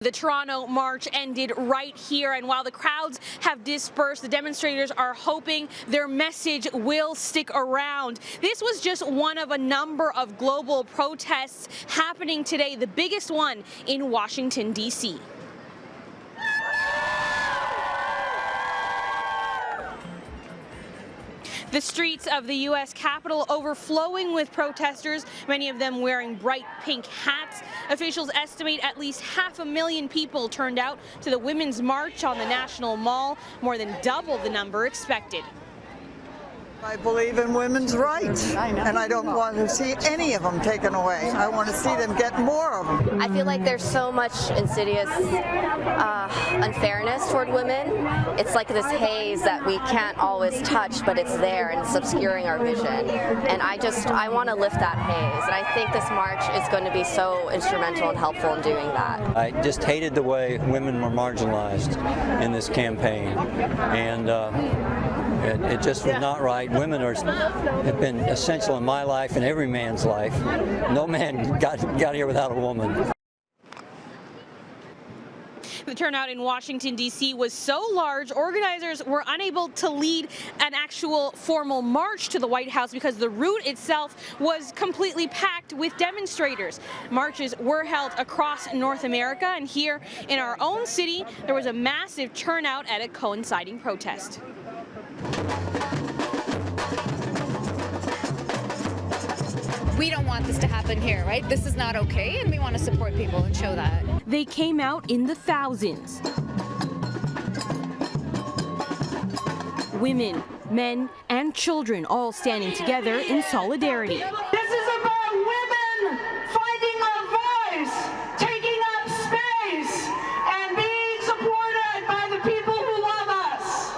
The Toronto march ended right here, and while the crowds have dispersed, the demonstrators are hoping their message will stick around. This was just one of a number of global protests happening today, the biggest one in Washington, D.C. The streets of the U.S. Capitol overflowing with protesters, many of them wearing bright pink hats. Officials estimate at least 500,000 people turned out to the Women's March on the National Mall, more than double the number expected. I believe in women's rights, and I don't want to see any of them taken away. I want to see them get more of them. I feel like there's so much insidious unfairness toward women. It's like this haze that we can't always touch, but it's there and it's obscuring our vision. And I want to lift that haze. And I think this march is going to be so instrumental and helpful in doing that. I just hated the way women were marginalized in this campaign, and it just was not right. Women have been essential in my life and every man's life. No man got here without a woman. The turnout in Washington, D.C. was so large, organizers were unable to lead an actual formal march to the White House because the route itself was completely packed with demonstrators. Marches were held across North America, and here in our own city, there was a massive turnout at a coinciding protest. We don't want this to happen here, right? This is not okay, and we want to support people and show that. They came out in the thousands. Women, men, and children all standing together in solidarity. This is about women finding our voice, taking up space, and being supported by the people who love us.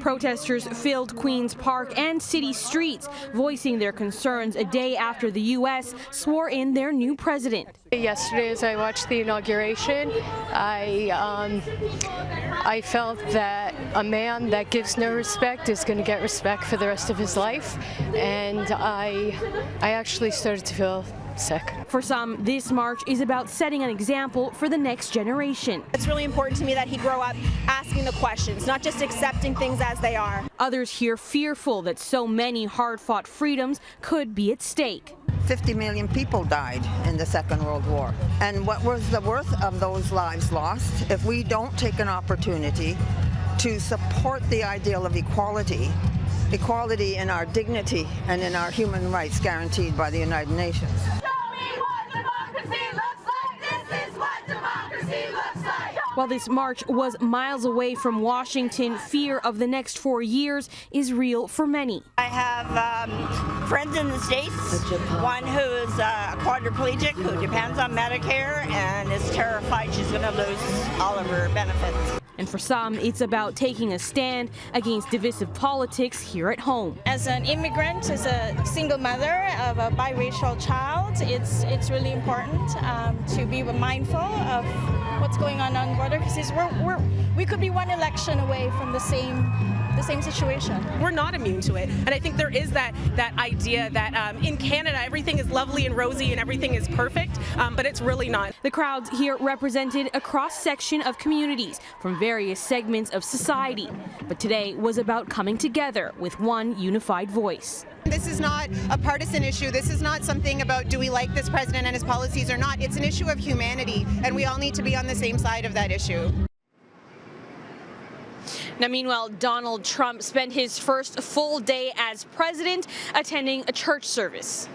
Protesters filled Queen's Park and city streets, voicing their concerns a day after the U.S. swore in their new president. Yesterday, as I watched the inauguration, I felt that a man that gives no respect is going to get respect for the rest of his life, and I actually started to feel sick. For some, this march is about setting an example for the next generation. It's really important to me that he grow up asking the questions, not just accepting things as they are. Others here fearful that so many hard-fought freedoms could be at stake. 50 million people died in the Second World War. And what was the worth of those lives lost if we don't take an opportunity to support the ideal of equality in our dignity and in our human rights guaranteed by the United Nations. While this march was miles away from Washington, fear of the next 4 years is real for many. I have friends in the States, one who's a quadriplegic who depends on Medicare and is terrified she's going to lose all of her benefits. And for some, it's about taking a stand against divisive politics here at home. As an immigrant, as a single mother of a biracial child, it's really important to be mindful of what's going on the border, because we could be one election away from the same situation. We're not immune to it, and I think there is that idea that in Canada everything is lovely and rosy and everything is perfect, but it's really not. The crowds here represented a cross-section of communities from various segments of society, but today was about coming together with one unified voice. This is not a partisan issue. This is not something about do we like this president and his policies or not. It's an issue of humanity, and we all need to be on the same side of that issue. Now, meanwhile, Donald Trump spent his first full day as president attending a church service.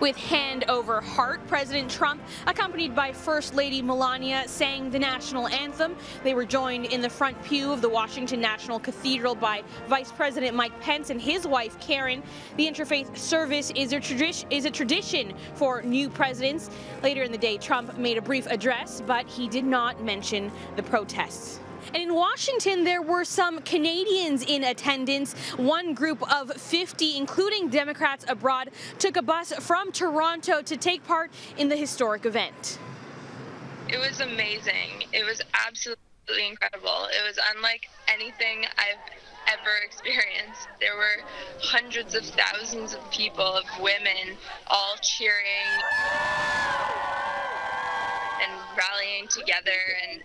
With hand over heart, President Trump, accompanied by First Lady Melania, sang the national anthem. They were joined in the front pew of the Washington National Cathedral by Vice President Mike Pence and his wife, Karen. The interfaith service is a tradition for new presidents. Later in the day, Trump made a brief address, but he did not mention the protests. And in Washington, there were some Canadians in attendance. One group of 50, including Democrats abroad, took a bus from Toronto to take part in the historic event. It was amazing. It was absolutely incredible. It was unlike anything I've ever experienced. There were hundreds of thousands of people, of women, all cheering and rallying together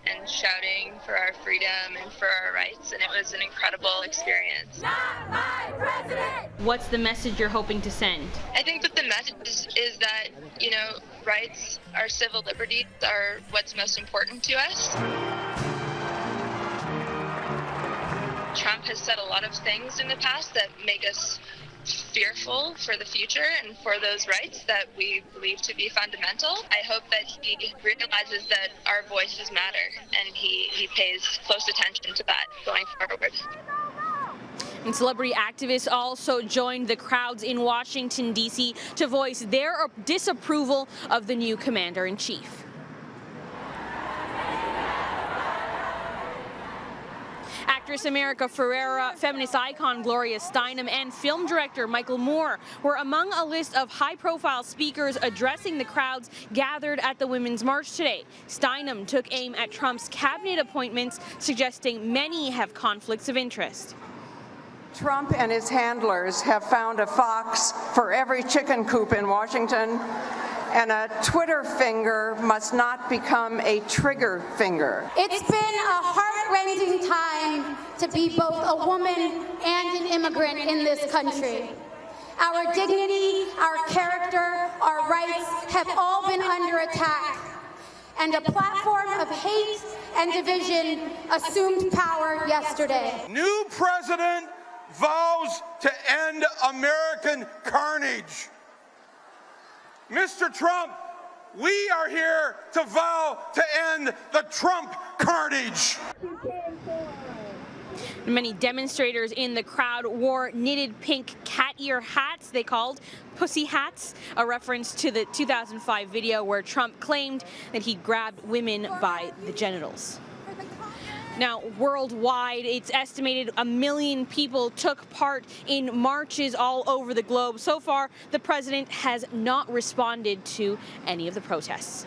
and shouting for our freedom and for our rights, and it was an incredible experience. Not my president! What's the message you're hoping to send? I think that the message is that, you know, rights, our civil liberties are what's most important to us. Trump has said a lot of things in the past that make us fearful for the future and for those rights that we believe to be fundamental. I hope that he realizes that our voices matter and he pays close attention to that going forward. And celebrity activists also joined the crowds in Washington, D.C. to voice their disapproval of the new commander-in-chief. Actress America Ferrera, feminist icon Gloria Steinem, and film director Michael Moore were among a list of high-profile speakers addressing the crowds gathered at the Women's March today. Steinem took aim at Trump's cabinet appointments, suggesting many have conflicts of interest. Trump and his handlers have found a fox for every chicken coop in Washington, and a Twitter finger must not become a trigger finger. It's been a heart-rending time to be both a woman and an immigrant in this country. Our dignity, our character, our rights have all been under attack, and a platform of hate and division assumed power yesterday. New president vows to end American carnage. Mr. Trump, we are here to vow to end the Trump carnage. Many demonstrators in the crowd wore knitted pink cat ear hats they called pussy hats, a reference to the 2005 video where Trump claimed that he grabbed women by the genitals. Now, worldwide, it's estimated 1 million people took part in marches all over the globe. So far, the president has not responded to any of the protests.